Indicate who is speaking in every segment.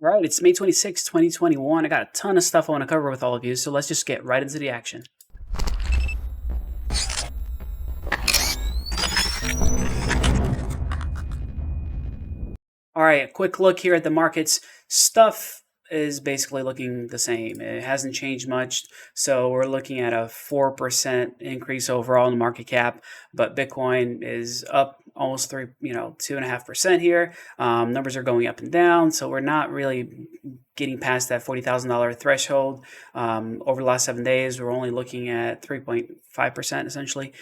Speaker 1: All right, it's May 26, 2021. I got a ton of stuff I want to cover with all of you, so let's just get right into the action. All right, a quick look here at the markets. Stuff is basically looking the same. It hasn't changed much. So we're looking at a 4% increase overall in the market cap, but Bitcoin is up almost 2.5% here. Numbers are going up and down. So we're not really getting past that $40,000 threshold. Over the last 7 days, we're only looking at 3.5% essentially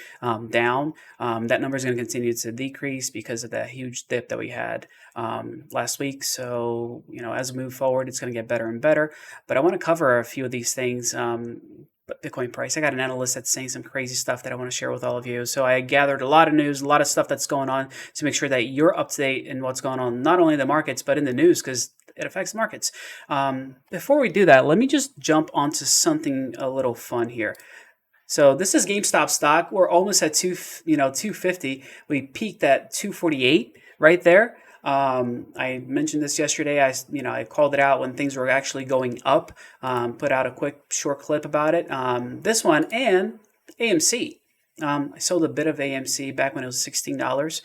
Speaker 1: down. That number is going to continue to decrease because of that huge dip that we had last week. So, as we move forward, it's going to get better and better. But I want to cover a few of these things. But Bitcoin price, I got an analyst that's saying some crazy stuff that I want to share with all of you. So I gathered a lot of news, a lot of stuff that's going on to make sure that you're up to date in what's going on, not only in the markets, but in the news, because it affects markets. Before we do that, let me just jump onto something a little fun here. So this is GameStop stock. We're almost at 250. We peaked at 248 right there. I mentioned this yesterday. I called it out when things were actually going up. Put out a quick short clip about it. This one and AMC. I sold a bit of AMC back when it was $16.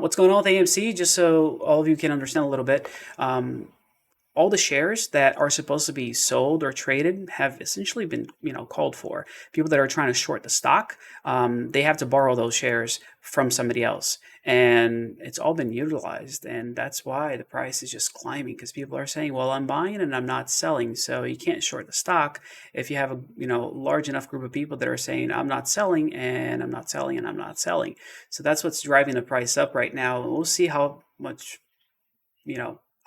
Speaker 1: What's going on with AMC? Just so all of you can understand a little bit. All the shares that are supposed to be sold or traded have essentially been, called for. People that are trying to short the stock, they have to borrow those shares from somebody else, and it's all been utilized, and that's why the price is just climbing because people are saying, "Well, I'm buying and I'm not selling." So you can't short the stock if you have a large enough group of people that are saying, "I'm not selling and I'm not selling and I'm not selling." So that's what's driving the price up right now. We'll see how much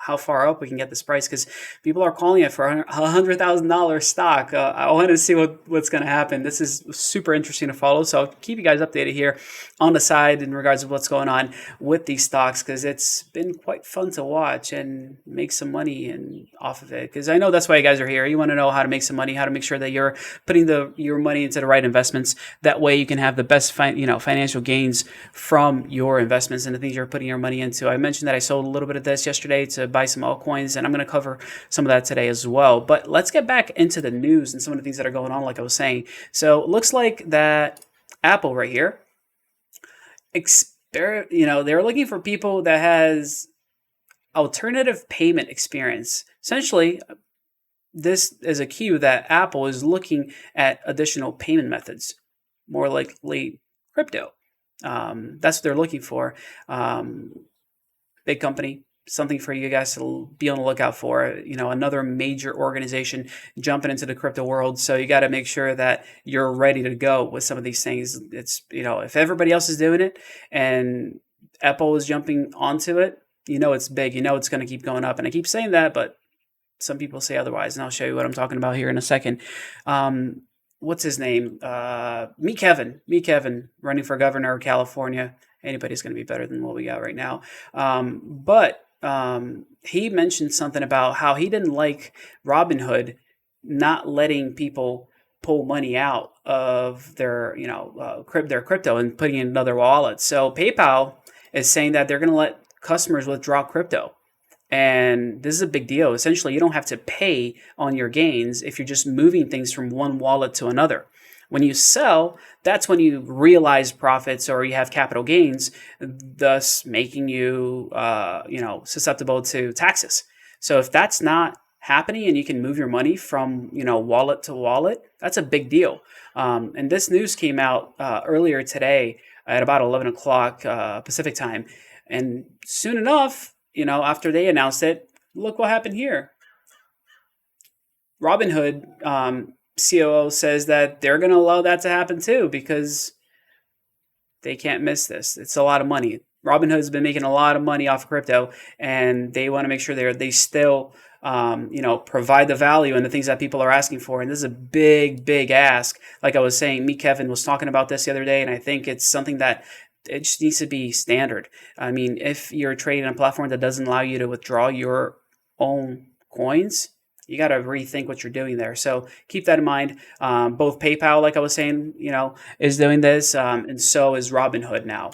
Speaker 1: how far up we can get this price because people are calling it for $100,000 stock. I want to see what's going to happen. This is super interesting to follow. So I'll keep you guys updated here on the side in regards to what's going on with these stocks because it's been quite fun to watch and make some money off of it. Because I know that's why you guys are here. You want to know how to make some money, how to make sure that you're putting your money into the right investments. That way you can have the best financial gains from your investments and the things you're putting your money into. I mentioned that I sold a little bit of this yesterday to buy some altcoins, and I'm going to cover some of that today as well. But let's get back into the news and some of the things that are going on, like I was saying. So it looks like that Apple right here, they're looking for people that has alternative payment experience. Essentially, this is a cue that Apple is looking at additional payment methods, more likely crypto. That's what they're looking for. Big company, something for you guys to be on the lookout for. Another major organization jumping into the crypto world. So you got to make sure that you're ready to go with some of these things. It's, if everybody else is doing it and Apple is jumping onto it, it's big, it's going to keep going up. And I keep saying that, but some people say otherwise. And I'll show you what I'm talking about here in a second. What's his name? MeetKevin. MeetKevin, running for governor of California. Anybody's going to be better than what we got right now. But he mentioned something about how he didn't like Robinhood not letting people pull money out of their crypto and putting it in another wallet. So PayPal is saying that they're going to let customers withdraw crypto. And this is a big deal. Essentially, you don't have to pay on your gains if you're just moving things from one wallet to another. When you sell, that's when you realize profits or you have capital gains, thus making you, susceptible to taxes. So if that's not happening and you can move your money from, wallet to wallet, that's a big deal. And this news came out earlier today at about 11 o'clock Pacific time. And soon enough, after they announced it, look what happened here. Robinhood COO says that they're going to allow that to happen too because they can't miss this. It's a lot of money. Robinhood's been making a lot of money off of crypto, and they want to make sure they still provide the value and the things that people are asking for. And this is a big, big ask. Like I was saying, MeetKevin was talking about this the other day, and I think it's something that it just needs to be standard. I mean, if you're trading on a platform that doesn't allow you to withdraw your own coins, you got to rethink what you're doing there. So keep that in mind. Both PayPal, like I was saying, is doing this, and so is Robinhood now.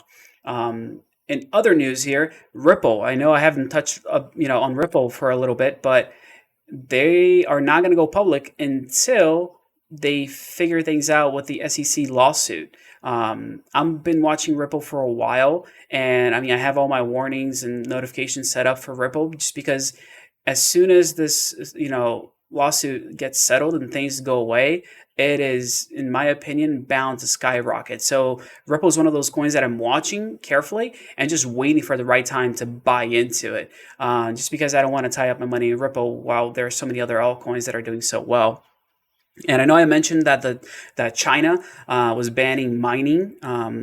Speaker 1: In other news here, Ripple. I know I haven't touched on Ripple for a little bit, but they are not going to go public until they figure things out with the SEC lawsuit. I've been watching Ripple for a while, and I mean, I have all my warnings and notifications set up for Ripple just because as soon as this, lawsuit gets settled and things go away, it is, in my opinion, bound to skyrocket. So Ripple is one of those coins that I'm watching carefully and just waiting for the right time to buy into it. Just because I don't want to tie up my money in Ripple while there are so many other altcoins that are doing so well. And I know I mentioned that China was banning mining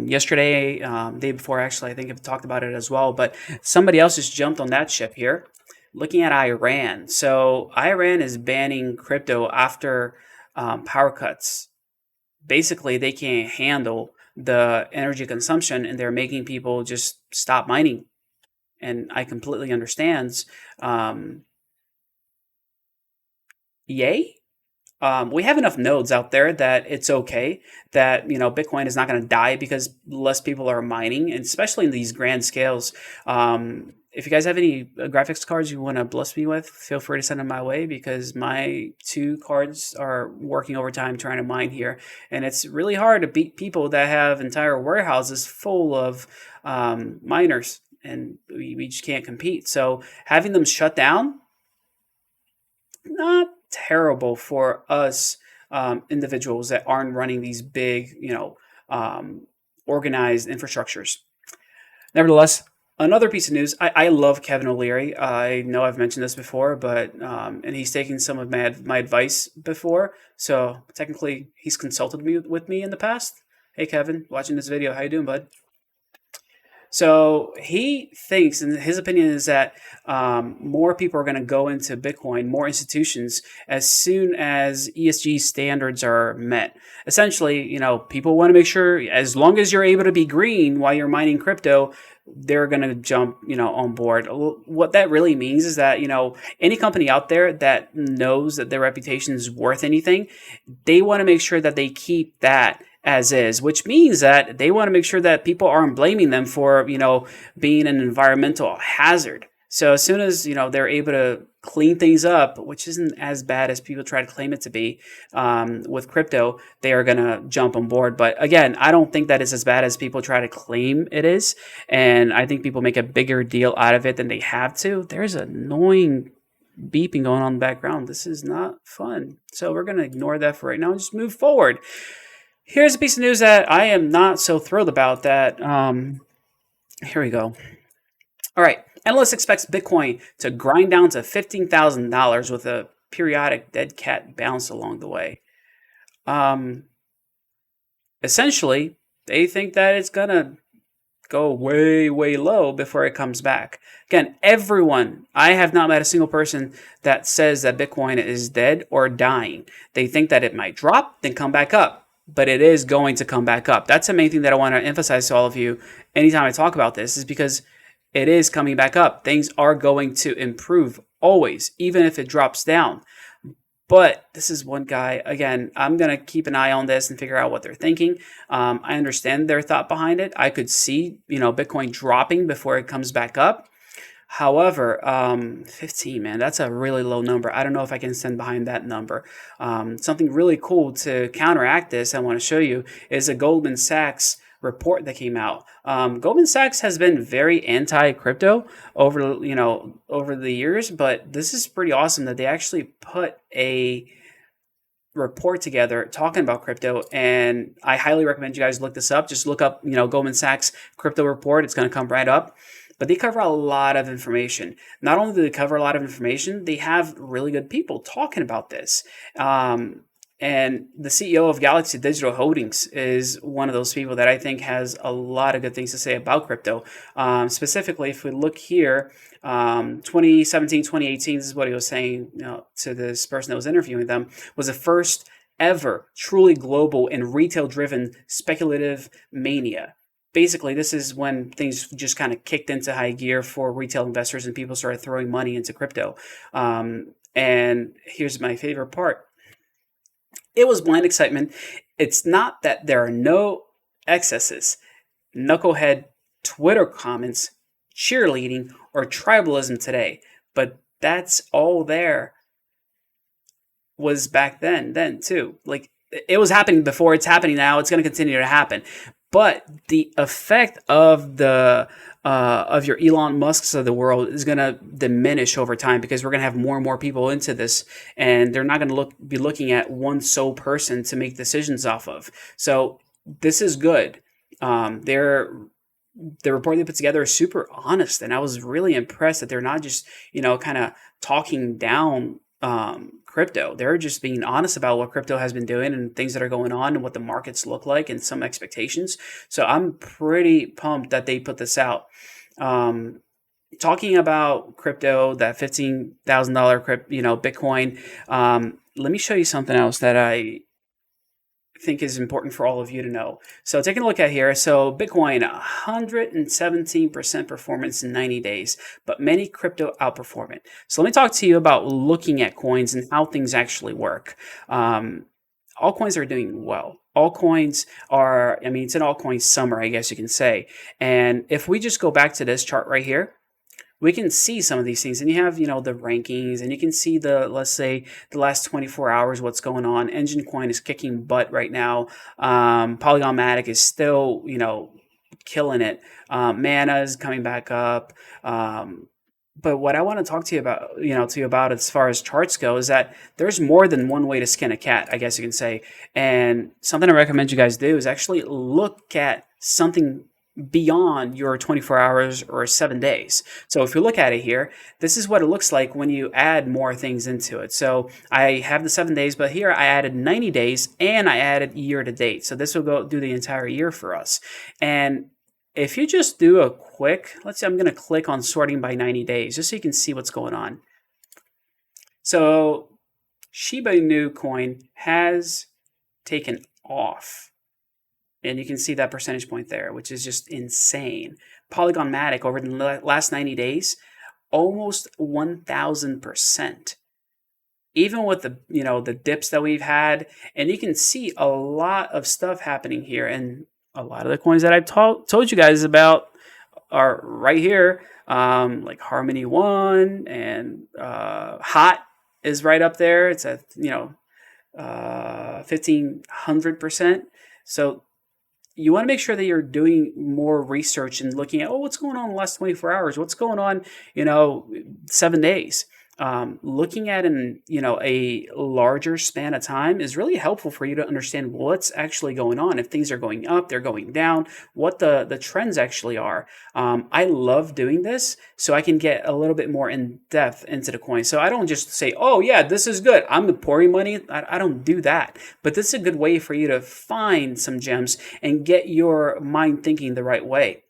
Speaker 1: yesterday, day before actually. I think I've talked about it as well. But somebody else just jumped on that ship here. Looking at Iran, so Iran is banning crypto after power cuts. Basically, they can't handle the energy consumption, and they're making people just stop mining. And I completely understand. Yay. We have enough nodes out there that it's okay that Bitcoin is not going to die because less people are mining, and especially in these grand scales. If you guys have any graphics cards you want to bless me with, feel free to send them my way because my 2 cards are working overtime trying to mine here, and it's really hard to beat people that have entire warehouses full of miners, and we just can't compete. So having them shut down, not terrible for us individuals that aren't running these big, organized infrastructures. Nevertheless, another piece of news. I love Kevin O'Leary. I know I've mentioned this before, but and he's taken some of my advice before. So technically, he's consulted with me in the past. Hey, Kevin, watching this video. How you doing, bud? So he thinks, and his opinion is that more people are going to go into Bitcoin, more institutions, as soon as ESG standards are met. Essentially, people want to make sure, as long as you're able to be green while you're mining crypto, they're going to jump, on board. What that really means is that, any company out there that knows that their reputation is worth anything, they want to make sure that they keep that as is, which means that they want to make sure that people aren't blaming them for, being an environmental hazard. So as soon as, they're able to clean things up, which isn't as bad as people try to claim it to be with crypto, they are going to jump on board. But again, I don't think that is as bad as people try to claim it is. And I think people make a bigger deal out of it than they have to. There's an annoying beeping going on in the background. This is not fun. So we're going to ignore that for right now and just move forward. Here's a piece of news that I am not so thrilled about that. Here we go. All right. Analyst expects Bitcoin to grind down to $15,000 with a periodic dead cat bounce along the way. Essentially, they think that it's going to go way, way low before it comes back. Again, I have not met a single person that says that Bitcoin is dead or dying. They think that it might drop, then come back up. But it is going to come back up. That's the main thing that I want to emphasize to all of you anytime I talk about this, is because it is coming back up. Things are going to improve always, even if it drops down. But this is one guy, again, I'm going to keep an eye on this and figure out what they're thinking. I understand their thought behind it. I could see, Bitcoin dropping before it comes back up. However, 15, man, that's a really low number. I don't know if I can stand behind that number. Something really cool to counteract this I want to show you is a Goldman Sachs report that came out. Goldman Sachs has been very anti-crypto over the years, but this is pretty awesome that they actually put a report together talking about crypto, and I highly recommend you guys look this up. Just look up, Goldman Sachs crypto report. It's going to come right up. But they cover a lot of information. Not only do they cover a lot of information, they have really good people talking about this. And the CEO of Galaxy Digital Holdings is one of those people that I think has a lot of good things to say about crypto. Specifically, if we look here, 2017, 2018, this is what he was saying to this person that was interviewing them, was the first ever truly global and retail-driven speculative mania. Basically, this is when things just kind of kicked into high gear for retail investors and people started throwing money into crypto. And here's my favorite part. It was blind excitement. It's not that there are no excesses. Knucklehead Twitter comments, cheerleading, or tribalism today. But that's all there was back then too. Like, it was happening before, it's happening now, it's going to continue to happen. But the effect of the of your Elon Musks of the world is going to diminish over time, because we're going to have more and more people into this, and they're not going to be looking at one sole person to make decisions off of. So this is good. The report they put together is super honest, and I was really impressed that they're not just kind of talking down crypto. They're just being honest about what crypto has been doing and things that are going on and what the markets look like and some expectations. So I'm pretty pumped that they put this out. Talking about crypto, that $15,000 Bitcoin. Let me show you something else that I think is important for all of you to know. So taking a look at here, so Bitcoin 117% performance in 90 days, but many crypto outperform it. So let me talk to you about looking at coins and how things actually work. All coins are doing well. All coins are, it's an altcoin summer, I guess you can say. And if we just go back to this chart right here, we can see some of these things, and you have, the rankings, and you can see let's say the last 24 hours, what's going on. Engine Coin is kicking butt right now. Polygon Matic is still, killing it. Mana is coming back up. But what I want to talk to you about as far as charts go is that there's more than one way to skin a cat, I guess you can say. And something I recommend you guys do is actually look at something beyond your 24 hours or 7 days. So if you look at it here, this is what it looks like when you add more things into it. So I have the 7 days, but here I added 90 days and I added year to date. So this will go do the entire year for us. And if you just do a quick, let's say I'm going to click on sorting by 90 days, just so you can see what's going on. So Shiba Inu coin has taken off. And you can see that percentage point there, which is just insane. Polygon Matic over the last 90 days, almost 1,000%. Even with the dips that we've had, and you can see a lot of stuff happening here. And a lot of the coins that I've told you guys about are right here, like Harmony One and Hot is right up there. It's at 1,500%. So you want to make sure that you're doing more research and looking at, what's going on in the last 24 hours? What's going on, 7 days? Looking at a larger span of time is really helpful for you to understand what's actually going on. If things are going up, they're going down, what the trends actually are. I love doing this so I can get a little bit more in depth into the coin. So I don't just say, oh yeah, this is good, I'm pouring money. I don't do that. But this is a good way for you to find some gems and get your mind thinking the right way,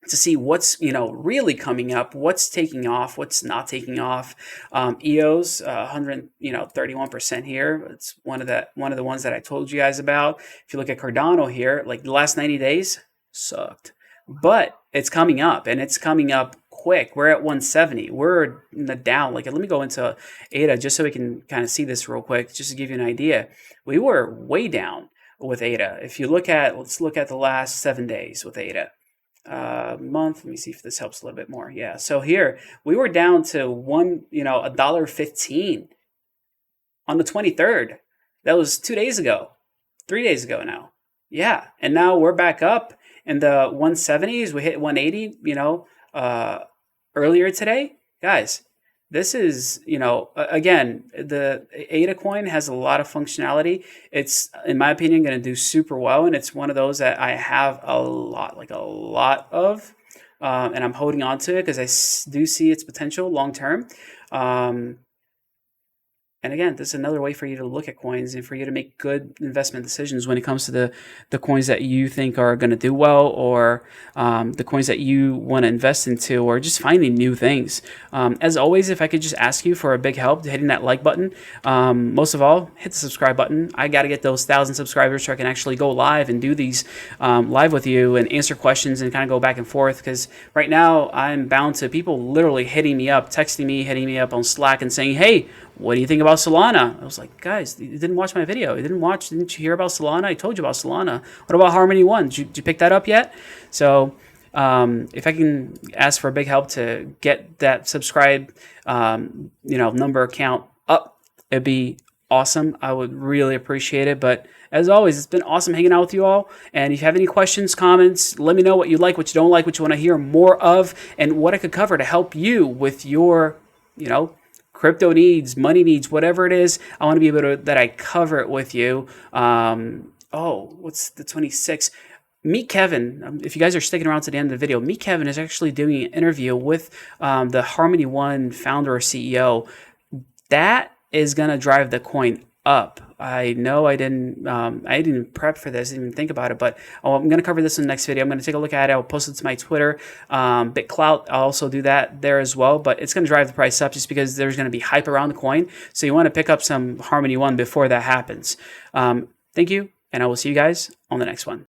Speaker 1: to see what's really coming up, what's taking off, what's not taking off. EOS 131% here. It's one of the ones that I told you guys about. If you look at Cardano here, like the last 90 days sucked, but it's coming up, and it's coming up quick. We're at 170. We're in the down. Like, let me go into ADA just so we can kind of see this real quick, just to give you an idea. We were way down with ADA. If you let's look at the last 7 days with ADA. Month. Let me see if this helps a little bit more. Yeah. So here we were down to $1.15 on the 23rd. That was 2 days ago, 3 days ago now. Yeah. And now we're back up in the 170s. We hit 180, earlier today. Guys, this is, again, the ADA coin has a lot of functionality. It's, in my opinion, going to do super well. And it's one of those that I have a lot of. And I'm holding on to it because I do see its potential long term. And again, this is another way for you to look at coins and for you to make good investment decisions when it comes to the coins that you think are going to do well, or the coins that you want to invest into, or just finding new things. As always, if I could just ask you for a big help, hitting that like button. Most of all, hit the subscribe button. I got to get those 1,000 subscribers so I can actually go live and do these live with you and answer questions and kind of go back and forth, because right now I'm bound to people literally hitting me up, texting me, hitting me up on Slack and saying, hey, what do you think about Solana? I was like, guys, you didn't watch my video. Didn't you hear about Solana? I told you about Solana. What about Harmony One? Did you pick that up yet? So If I can ask for a big help to get that subscribe, number count up, it'd be awesome. I would really appreciate it. But as always, it's been awesome hanging out with you all. And if you have any questions, comments, let me know what you like, what you don't like, what you want to hear more of, and what I could cover to help you with your, crypto needs, money needs, whatever it is. I want to be able to, that I cover it with you. What's the 26th? MeetKevin, if you guys are sticking around to the end of the video, MeetKevin is actually doing an interview with the Harmony One founder or CEO. That is going to drive the coin up. I know I didn't prep for this, didn't even think about it, but I'm going to cover this in the next video. I'm going to take a look at it. I'll post it to my Twitter. BitClout, I'll also do that there as well, but it's going to drive the price up just because there's going to be hype around the coin. So you want to pick up some Harmony One before that happens. Thank you, and I will see you guys on the next one.